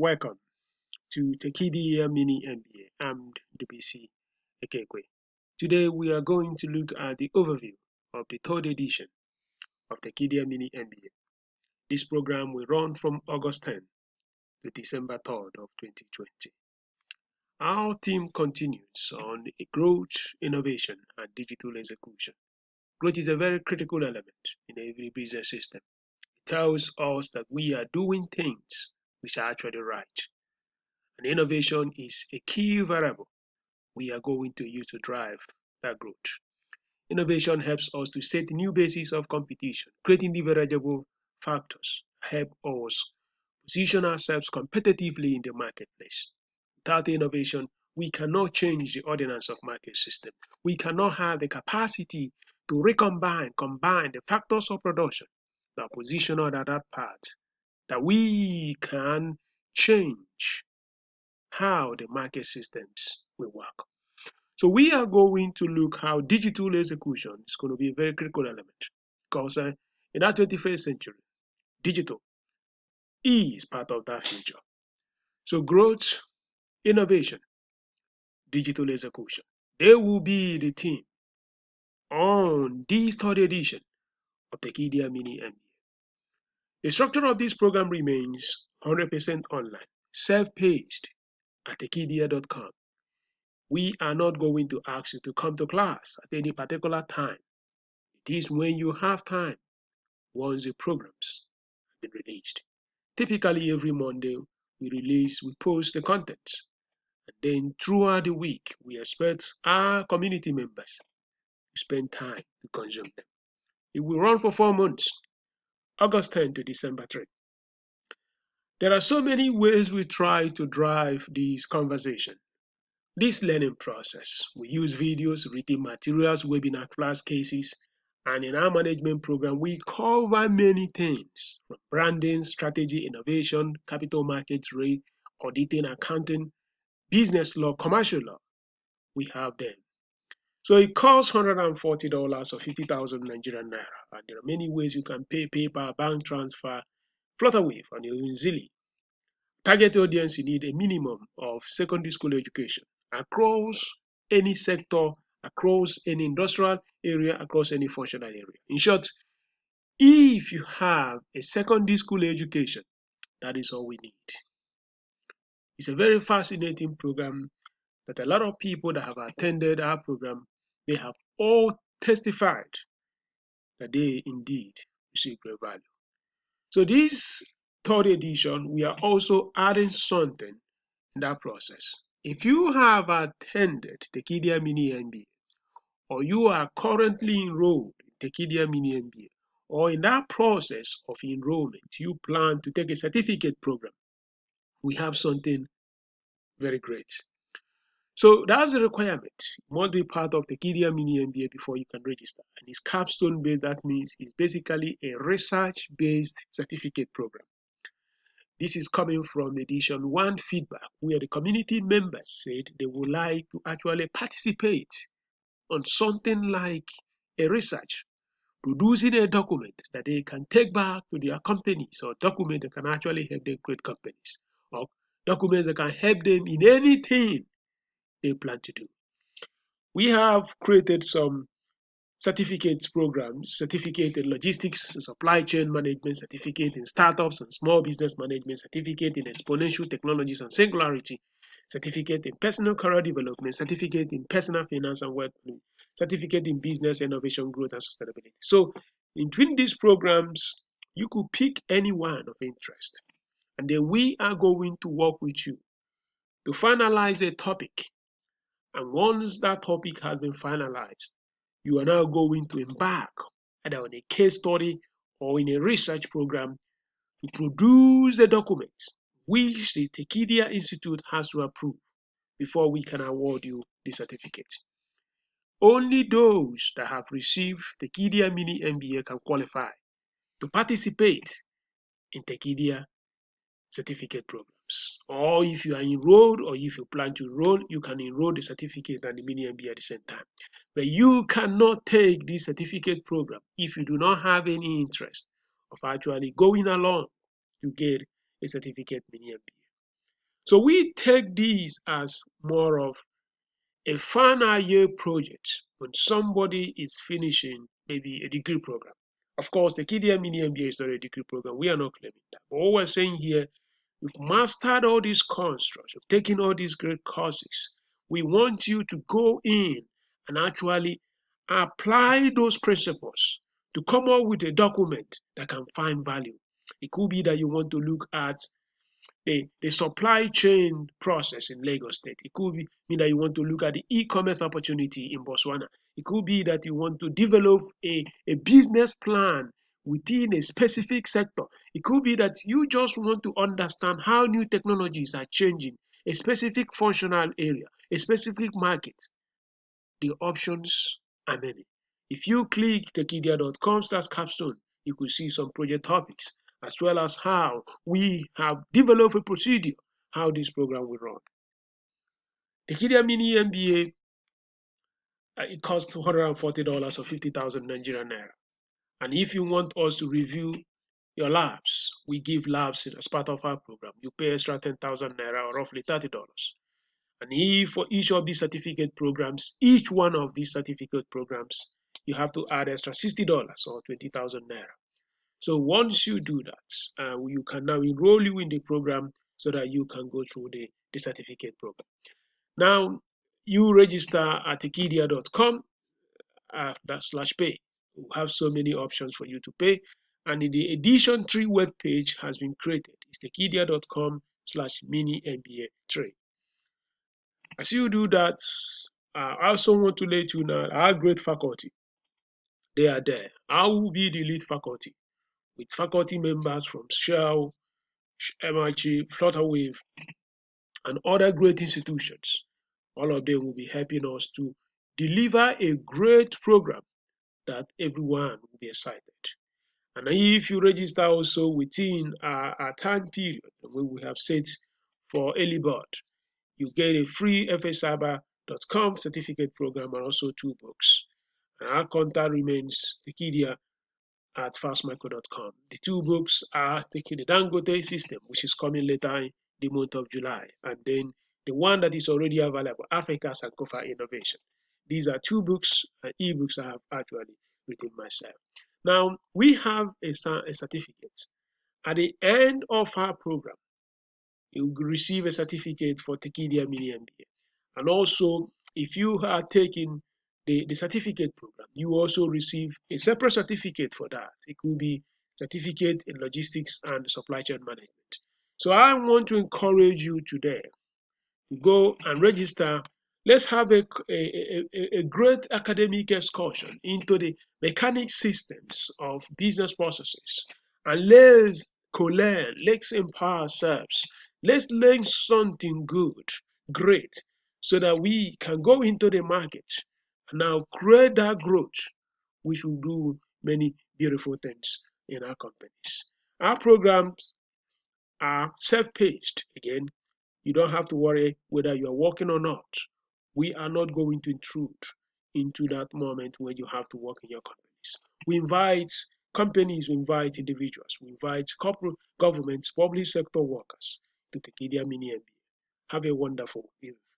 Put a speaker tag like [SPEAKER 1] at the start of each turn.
[SPEAKER 1] Welcome to Tekedia Mini-MBA. I'm DBC Ekekwe. Today we are going to look at the overview of the third edition of Tekedia Mini-MBA. This program will run from August 10 to December 3rd of 2020. Our theme continues on growth, innovation, and digital execution. Growth is a very critical element in every business system. It tells us that we are doing things which are actually right. And innovation is a key variable we are going to use to drive that growth. Innovation helps us to set new basis of competition, creating leverageable factors, help us position ourselves competitively in the marketplace. Without innovation, we cannot change the ordinance of market system. We cannot have the capacity to combine the factors of production that position us at that part that we can change how the market systems will work. So we are going to look how digital execution is going to be a very critical element because in that 21st century, digital is part of that future. So growth, innovation, digital execution, they will be the theme on this third edition of Tekedia Mini-MBA. The structure of this program remains 100% online, self-paced at tekedia.com. We are not going to ask you to come to class at any particular time. It is when you have time, once the programs have been released. Typically every Monday, we post the content. And then throughout the week, we expect our community members to spend time to consume them. It will run for 4 months, August 10 to December 3. There are so many ways we try to drive this conversation. This learning process, we use videos, written materials, webinar class cases, and in our management program, we cover many things from branding, strategy, innovation, capital markets, rate, auditing, accounting, business law, commercial law. We have them. So it costs $140 or 50,000 Nigerian naira. And there are many ways you can pay: PayPal, bank transfer, Flutterwave, and your own Zilli. Target audience, you need a minimum of secondary school education across any sector, across any industrial area, across any functional area. In short, if you have a secondary school education, that is all we need. It's a very fascinating program that a lot of people that have attended our program, they have all testified that they indeed receive great value. So this third edition, we are also adding something in that process. If you have attended Tekedia Mini-MBA, or you are currently enrolled in Tekedia Mini-MBA, or in that process of enrollment, you plan to take a certificate program, we have something very great. So that's a requirement. It must be part of Tekedia Mini-MBA before you can register. And it's capstone based. That means it's basically a research-based certificate program. This is coming from edition 1 feedback, where the community members said they would like to actually participate on something like a research, producing a document that they can take back to their companies, or document that can actually help them create companies, or documents that can help them in anything they plan to do. We have created some certificate programs: certificate in logistics and supply chain management, certificate in startups and small business management, certificate in exponential technologies and singularity, certificate in personal career development, certificate in personal finance and wealth, certificate in business innovation, growth, and sustainability. So between these programs, you could pick any one of interest, and then we are going to work with you to finalize a topic. And once that topic has been finalized, you are now going to embark either on a case study or in a research program to produce a document which the Tekedia Institute has to approve before we can award you the certificate. Only those that have received Tekedia Mini-MBA can qualify to participate in Tekedia certificate programs. Or if you are enrolled, or if you plan to enroll, you can enroll the certificate and the Mini-MBA at the same time. But you cannot take this certificate program if you do not have any interest of actually going along to get a certificate Mini-MBA. So we take these as more of a final year project when somebody is finishing maybe a degree program. Of course, the Tekedia Mini-MBA is not a degree program. We are not claiming that. But what we're saying here, you've mastered all these constructs, you've taken all these great courses. We want you to go in and actually apply those principles to come up with a document that can find value. It could be that you want to look at the supply chain process in Lagos State. It could mean that you want to look at the e-commerce opportunity in Botswana. It could be that you want to develop a business plan within a specific sector. It could be that you just want to understand how new technologies are changing a specific functional area, a specific market. The options are many. If you click tekedia.com/capstone, you could see some project topics as well as how we have developed a procedure how this program will run. Tekedia Mini MBA, it costs $140 or 50,000 Nigerian naira. And if you want us to review your labs, we give labs as part of our program. You pay extra 10,000 naira or roughly $30. And if for each of these certificate programs, each one of these certificate programs, you have to add extra $60 or 20,000 naira. So once you do that, you can now enroll you in the program so that you can go through the certificate program. Now, you register at tekedia.com /pay. We have so many options for you to pay. And in the edition 3 web page has been created. It's tekedia.com/mini-MBA 3. As you do that, I also want to let you know our great faculty, they are there. I will be the lead faculty with faculty members from Shell, MIT, Flutterwave, and other great institutions. All of them will be helping us to deliver a great program that everyone will be excited. And if you register also within our time period, when we have set for early bird, you get a free fsaba.com certificate program and also 2 books. And our contact remains Tekedia at fastmicro.com. The 2 books are taking the Dangote system, which is coming later in the month of July, and then the one that is already available, Africa's Sankofa Innovation. These are 2 books, e-books I have actually written myself. Now, we have a certificate. At the end of our program, you will receive a certificate for Tekedia Mini-MBA. And also, if you are taking the certificate program, you also receive a separate certificate for that. It could be certificate in logistics and supply chain management. So I want to encourage you today to go and register. Let's have a great academic excursion into the mechanic systems of business processes. And let's co-learn, let's empower ourselves. Let's learn something good, great, so that we can go into the market and now create that growth, which will do many beautiful things in our companies. Our programs are self-paced. Again, you don't have to worry whether you are working or not. We are not going to intrude into that moment when you have to work in your companies. We invite companies, we invite individuals, we invite corporate governments, public sector workers to Tekedia Mini-MBA. Have a wonderful evening.